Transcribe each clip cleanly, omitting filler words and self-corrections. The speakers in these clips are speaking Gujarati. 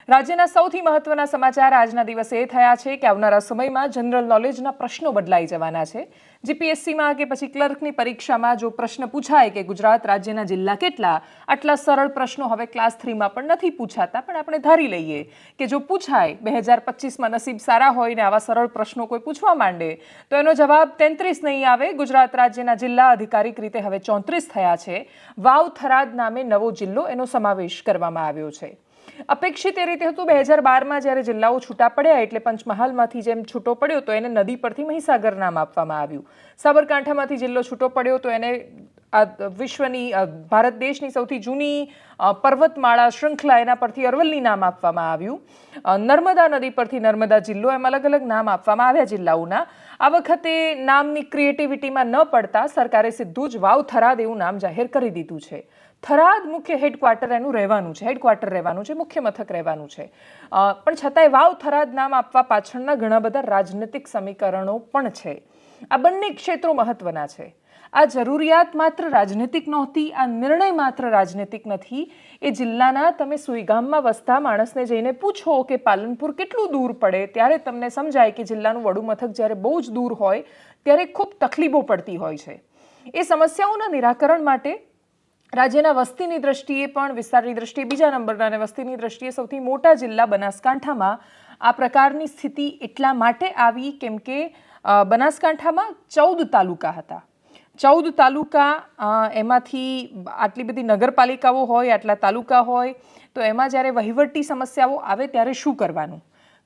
રાજ્યના સૌથી મહત્વના સમાચાર આજના દિવસે એ થયા છે કે આવનારા સમયમાં જનરલ નોલેજના પ્રશ્નો બદલાઈ જવાના છે। જીપીએસસીમાં કે પછી ક્લર્કની પરીક્ષામાં જો પ્રશ્ન પૂછાય કે ગુજરાત રાજ્યના જિલ્લા કેટલા, આટલા સરળ પ્રશ્નો હવે ક્લાસ 3માં પણ નથી પૂછાતા, પણ આપણે ધારી લઈએ કે જો પૂછાય 2025માં નસીબ સારા હોય ને આવા સરળ પ્રશ્નો કોઈ પૂછવા માંડે તો એનો જવાબ 33 નહીં આવે। ગુજરાત રાજ્યના જિલ્લા અધિકારિક રીતે હવે 34 થયા છે। વાવ થરાદ નામે નવો જિલ્લો એનો સમાવેશ કરવામાં આવ્યો છે। અપેક્ષિત એ રીતે હતું 2012માં જ્યારે જિલ્લાઓ છૂટા પડ્યા એટલે પંચમહાલમાંથી જેમ છૂટો પડ્યો તો એને નદી પરથી મહીસાગર નામ આપવામાં આવ્યું। સાબરકાંઠામાંથી જિલ્લો છૂટો પડ્યો તો એને વિશ્વની ભારત દેશની સૌથી જૂની પર્વતમાળા શૃંખલા એના પરથી અરવલ્લી નામ આપવામાં આવ્યું। નર્મદા નદી પરથી નર્મદા જિલ્લો એમ અલગ અલગ નામ આપવામાં આવ્યા જિલ્લાઓના। આ વખતે નામની ક્રિએટિવિટીમાં ન પડતા સરકારે સીધું જ વાવ થરાદ એવું નામ જાહેર કરી દીધું છે। થરાદ મુખ્ય હેડક્વાર્ટર એનું રહેવાનું છે, હેડક્વાર્ટર રહેવાનું છે, મુખ્ય મથક રહેવાનું છે, પણ છતાંય વાવ થરાદ નામ આપવા પાછળના ઘણા બધા રાજનૈતિક સમીકરણો પણ છે। આ બંને ક્ષેત્રો મહત્વના છે। આ જરૂરિયાત માત્ર રાજનૈતિક નહોતી, આ નિર્ણય માત્ર રાજનૈતિક નથી। એ જિલ્લાના તમે સુઈગામમાં વસતા માણસને જઈને પૂછો કે પાલનપુર કેટલું દૂર પડે ત્યારે તમને સમજાય કે જિલ્લાનું વડું મથક જ્યારે બહુ જ દૂર હોય ત્યારે ખૂબ તકલીફો પડતી હોય છે। એ સમસ્યાઓના નિરાકરણ માટે રાજ્યના વસ્તીની દ્રષ્ટિએ પણ, વિસ્તારની દ્રષ્ટિએ બીજા નંબરના અને વસ્તીની દ્રષ્ટિએ સૌથી મોટા જિલ્લા બનાસકાંઠામાં આ પ્રકારની સ્થિતિ એટલા માટે આવી કેમ કે બનાસકાંઠામાં 14 તાલુકા હતા। 14 તાલુકા, એમાંથી આટલી બધી નગરપાલિકાઓ હોય, આટલા તાલુકા હોય તો એમાં જ્યારે વહીવટી સમસ્યાઓ આવે ત્યારે શું કરવાનું,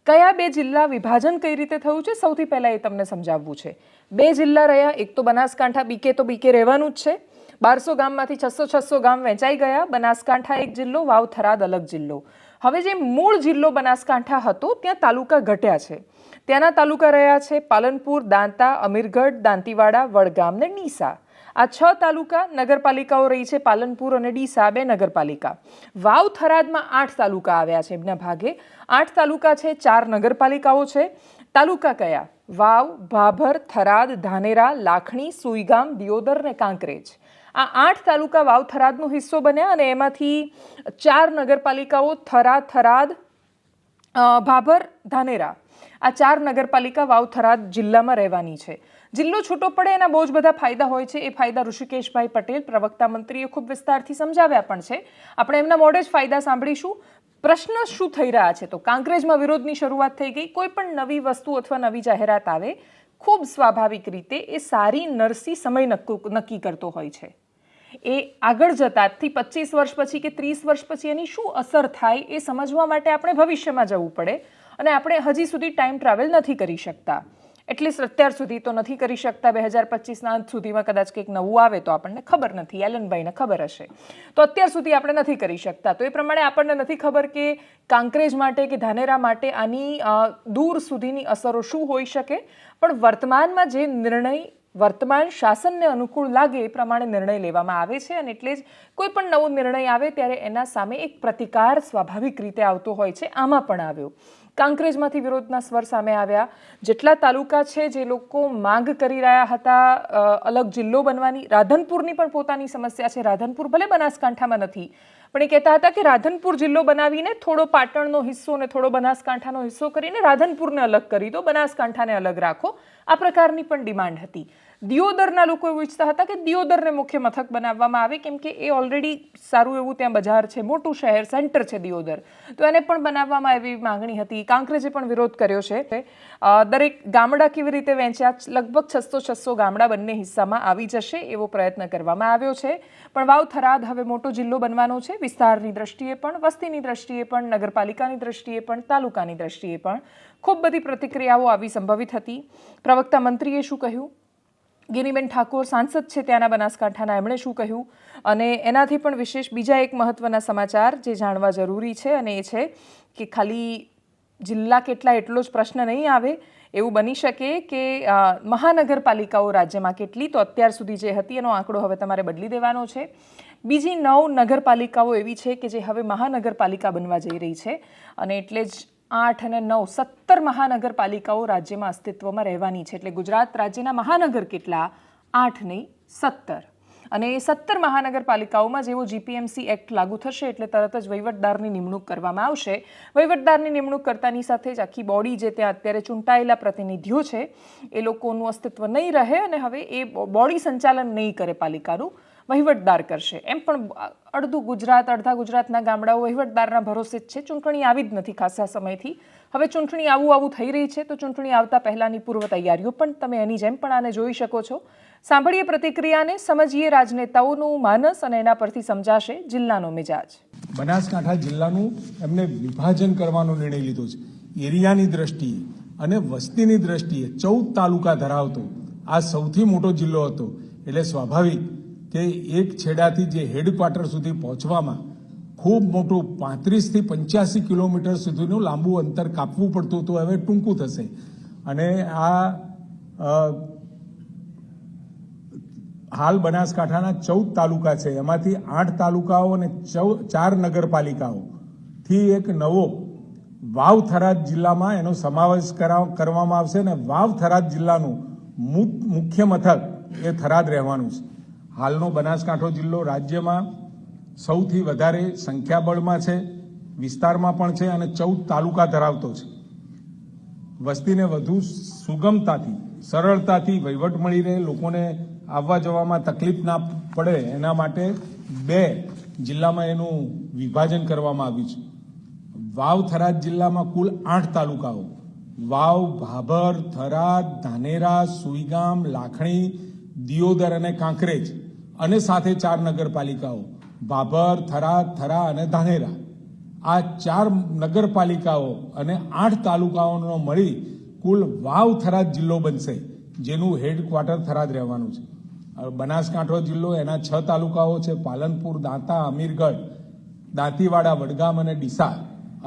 કયા બે જિલ્લા વિભાજન કઈ રીતે થયું છે, સૌથી પહેલાં એ તમને સમજાવવું છે। બે જિલ્લા રહ્યા, એક તો બનાસકાંઠા, બીકે તો બીકે રહેવાનું જ છે। 1200 ગામમાંથી 600 ગામ વહેંચાઈ ગયા। બનાસકાંઠા એક જિલ્લો, વાવ થરાદ અલગ જિલ્લો। હવે જે મૂળ જિલ્લો બનાસકાંઠા હતો ત્યાં તાલુકા ઘટ્યા છે। ત્યાંના તાલુકા રહ્યા છે પાલનપુર, દાંતા, અમીરગઢ, દાંતીવાડા, વડગામ ને ડીસા। આ 6 તાલુકા નગરપાલિકાઓ રહી છે, પાલનપુર અને ડીસા બે નગરપાલિકા। વાવ થરાદમાં 8 તાલુકા આવ્યા છે એમના ભાગે। 8 તાલુકા છે, 4 નગરપાલિકાઓ છે। તાલુકા કયા? વાવ, ભાભર, થરાદ, ધાનેરા, લાખણી, સુઈગામ, દિયોદર ને કાંકરેજ। આ 8 તાલુકા વાવ થરાદનો હિસ્સો બન્યા અને એમાંથી 4 નગરપાલિકાઓ થરાદ, ભાભર, ધાનેરા, આ 4 નગરપાલિકા વાવ થરાદ જિલ્લામાં રહેવાની છે। જિલ્લો છૂટો પડે એના બહુ જ બધા ફાયદા હોય છે। એ ફાયદા ઋષિકેશભાઈ પટેલ, પ્રવક્તા મંત્રીએ ખૂબ વિસ્તારથી સમજાવ્યા પણ છે। આપણે એમના મોઢે જ ફાયદા સાંભળીશું। પ્રશ્ન શું થઈ રહ્યા છે તો કાંકરેજમાં વિરોધની શરૂઆત થઈ ગઈ। કોઈ પણ નવી વસ્તુ અથવા નવી જાહેરાત આવે ખૂબ સ્વાભાવિક રીતે એ સારી નરસી સમય નક્કી કરતો હોય છે। એ આગળ જતા 25 વર્ષ પછી કે 30 વર્ષ પછી એની શું અસર થાય એ સમજવા માટે આપણે ભવિષ્યમાં જવું પડે અને આપણે હજી સુધી ટાઈમ ટ્રાવેલ નથી કરી શકતા। એટલીસ્ટ અત્યાર સુધી તો નથી કરી શકતા। 2025ના અંત સુધીમાં કદાચ કંઈક નવું આવે તો આપણને ખબર નથી, એલનભાઈને ખબર હશે, તો અત્યાર સુધી આપણે નથી કરી શકતા। તો એ પ્રમાણે આપણને નથી ખબર કે કાંકરેજ માટે કે ધાનેરા માટે આની દૂર સુધીની અસરો શું હોઈ શકે, પણ વર્તમાનમાં જે નિર્ણય વર્તમાન શાસનને અનુકૂળ લાગે એ પ્રમાણે નિર્ણય લેવામાં આવે છે અને એટલે જ કોઈ પણ નવો નિર્ણય આવે ત્યારે એના સામે એક પ્રતિકાર સ્વાભાવિક રીતે આવતો હોય છે। આમાં પણ આવ્યો। કાંકરેજમાંથી વિરોધના સ્વર સામે આવ્યા। જેટલા તાલુકા છે જે લોકો માંગ કરી રહ્યા હતા અલગ જિલ્લો બનવાની, રાધનપુરની પણ પોતાની સમસ્યા છે। રાધનપુર ભલે બનાસકાંઠામાં નથી પણ એ કહેતા હતા કે રાધનપુર જિલ્લો બનાવીને થોડો પાટણનો હિસ્સો ને થોડો બનાસકાંઠાનો હિસ્સો કરીને રાધનપુરને અલગ કરી દો, બનાસકાંઠાને અલગ રાખો, આ પ્રકારની પણ ડિમાન્ડ હતી। દિયોદરના લોકો એવું ઈચ્છતા હતા કે દિયોદરને મુખ્ય મથક બનાવવામાં આવે કેમ કે એ ઓલરેડી સારું એવું ત્યાં બજાર છે, મોટું શહેર, સેન્ટર છે દિયોદર, તો એને પણ બનાવવામાં એવી માંગણી હતી। કાંકરેજે પણ વિરોધ કર્યો છે। દરેક ગામડા કેવી રીતે વહેંચ્યા, લગભગ 600 ગામડા બંને હિસ્સામાં આવી જશે એવો પ્રયત્ન કરવામાં આવ્યો છે। પણ વાવ થરાદ હવે મોટો જિલ્લો બનવાનો છે, વિસ્તારની દ્રષ્ટિએ પણ, વસ્તીની દ્રષ્ટિએ પણ, નગરપાલિકાની દ્રષ્ટિએ પણ, તાલુકાની દ્રષ્ટિએ પણ ખૂબ બધી પ્રતિક્રિયાઓ આવી સંભવિત હતી। પ્રવક્તા મંત્રીએ શું કહ્યું, ગિનીબેન ઠાકોર સાંસદ છે ત્યાંના બનાસકાંઠાના, એમણે શું કહ્યું, અને એનાથી પણ વિશેષ બીજા એક મહત્વના સમાચાર જે જાણવા જરૂરી છે અને એ છે કે ખાલી જિલ્લા કેટલા એટલો જ પ્રશ્ન નહીં આવે। એવું બની શકે કે મહાનગરપાલિકાઓ રાજ્યમાં કેટલી, તો અત્યાર સુધી જે હતી એનો આંકડો હવે તમારે બદલી દેવાનો છે। બીજી 9 નગરપાલિકાઓ એવી છે કે જે હવે મહાનગરપાલિકા બનવા જઈ રહી છે અને એટલે જ 8 અને 9 17 મહાનગરપાલિકાઓ રાજ્યમાં અસ્તિત્વમાં રહેવાની છે। એટલે ગુજરાત રાજ્યના મહાનગર કેટલા? 8 નહીં 17। અને 17 મહાનગરપાલિકાઓમાં જેવો જીપીએમસી એક્ટ લાગુ થશે એટલે તરત જ વહીવટદારની નિમણૂક કરવામાં આવશે. વહીવટદારની નિમણૂક કરતાની સાથે જ આખી બોડી જે ત્યાં અત્યારે ચૂંટાયેલા પ્રતિનિધિઓ છે એ લોકોનું અસ્તિત્વ નહીં રહે અને હવે એ બોડી સંચાલન નહીં કરે પાલિકાનું, વહીવટદાર કરશે. એમ પણ અડધું ગુજરાત, અડધા ગુજરાતના ગામડાઓ વહીવટદારના ભરોસે જ છે. ચૂંટણી આવી જ નથી ખાસા સમયથી. હવે ચૂંટણી આવું થઈ રહી છે તો ચૂંટણી આવતા પહેલાની પૂર્વ તૈયારીઓ પણ તમે એની જેમ પણ આને જોઈ શકો છો. સાંભળીએ પ્રતિક્રિયાને, સમજીએ રાજનેતાઓનું માનસ અને એના પરથી સમજાશે જિલ્લાનો મિજાજ. બનાસકાંઠા જિલ્લાનું એમને વિભાજન કરવાનો નિર્ણય લીધો છે. એરિયાની દ્રષ્ટિએ અને વસ્તીની દ્રષ્ટિએ 14 તાલુકા ધરાવતો આ સૌથી મોટો જિલ્લો હતો. એટલે સ્વાભાવિક કે એક છેડાથી જે હેડક્વાર્ટર સુધી પહોંચવામાં ખૂબ મોટું 35 થી 85 કિલોમીટર સુધીનું લાંબુ અંતર કાપવું પડતું હતું, હવે ટૂંકું થશે. અને આ હાલ બનાસકાંઠાના 14 તાલુકા છે, એમાંથી 8 તાલુકાઓ અને 4 નગરપાલિકાઓથી એક નવો વાવ થરાદ જિલ્લામાં એનો સમાવેશ કરવામાં આવશે અને વાવ થરાદ જિલ્લાનું મુખ્ય મથક એ થરાદ રહેવાનું છે. હાલનો બનાસકાંઠો જિલ્લો રાજ્યમાં સૌથી વધારે સંખ્યાબળમાં છે, વિસ્તારમાં પણ છે અને 14 તાલુકા ધરાવતો છે. વસ્તીને વધુ સુગમતાથી, સરળતાથી વહીવટ મળી રહે, લોકોને આવવા જવામાં તકલીફ ના પડે એના માટે 2 જિલ્લામાં એનું વિભાજન કરવામાં આવ્યું છે. વાવ થરાદ જિલ્લામાં કુલ 8 તાલુકાઓ, વાવ, ભાભર, થરાદ, ધાનેરા, સુઈગામ, લાખણી, દિયોદર અને કાંકરેજ, અને સાથે 4 નગરપાલિકાઓ ભાભર, થરાદ, થરા અને ધાનેરા. આ 4 નગરપાલિકાઓ અને 8 તાલુકાઓનો મળી કુલ વાવ થરાદ જિલ્લો બનશે, જેનું હેડક્વાર્ટર થરાદ રહેવાનું છે. બનાસકાંઠો જિલ્લો એના 6 તાલુકાઓ છે, પાલનપુર, દાંતા, અમીરગઢ, દાંતીવાડા, વડગામ અને ડીસા,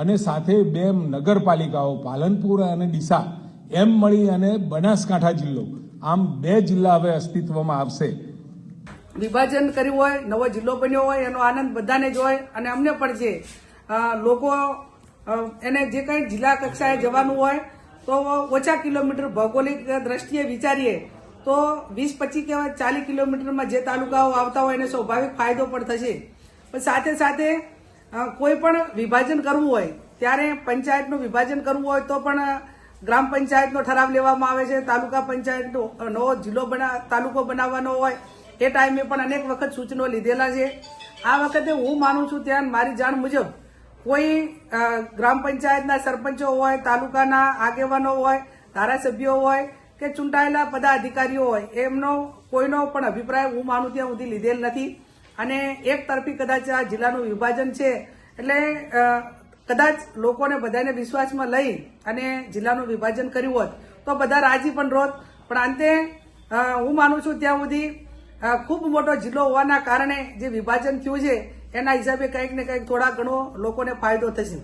અને સાથે 2 નગરપાલિકાઓ પાલનપુર અને ડીસા, એમ મળી અને બનાસકાંઠા જિલ્લો. આમ 2 જિલ્લા હવે અસ્તિત્વમાં આવશે. વિભાજન કર્યું હોય, નવો જિલ્લો બન્યો હોય, એનો આનંદ બધાને જ હોય અને અમને પણ છે. લોકો એને જે કંઈ જિલ્લા કક્ષાએ જવાનું હોય તો ઓછા કિલોમીટર ભૌગોલિક દ્રષ્ટિએ વિચારીએ તો 20-25 કે 40 કિલોમીટરમાં જે તાલુકાઓ આવતા હોય એને સ્વાભાવિક ફાયદો પણ થશે. પણ સાથે સાથે કોઈ પણ વિભાજન કરવું હોય ત્યારે પંચાયતનું વિભાજન કરવું હોય તો પણ ગ્રામ પંચાયતનો ઠરાવ લેવામાં આવે છે. તાલુકા પંચાયતનો નવો જિલ્લો તાલુકો બનાવવાનો હોય એ ટાઈમે પણ અનેક વખત સૂચનો લીધેલા છે. આ વખતે હું માનું છું ત્યાં મારી જાણ મુજબ કોઈ ગ્રામ પંચાયતના સરપંચો હોય, તાલુકાના આગેવાનો હોય, ધારાસભ્યો હોય કે ચૂંટાયેલા પદાધિકારીઓ હોય, એમનો કોઈનો પણ અભિપ્રાય હું માનું ત્યાં સુધી લીધેલ નથી. અને એક તરફી કદાચ આ જિલ્લાનું વિભાજન છે એટલે કદાચ લોકોને બધાને વિશ્વાસમાં લઈ અને જિલ્લાનું વિભાજન કર્યું હોત તો બધા રાજી પણ રોત. પણ અંતે હું માનું છું ત્યાં સુધી ખૂબ મોટો જિલ્લો હોવાના કારણે જે વિભાજન થયું છે એના હિસાબે કંઈક ને કંઈક થોડા ઘણો લોકોને ફાયદો થશે.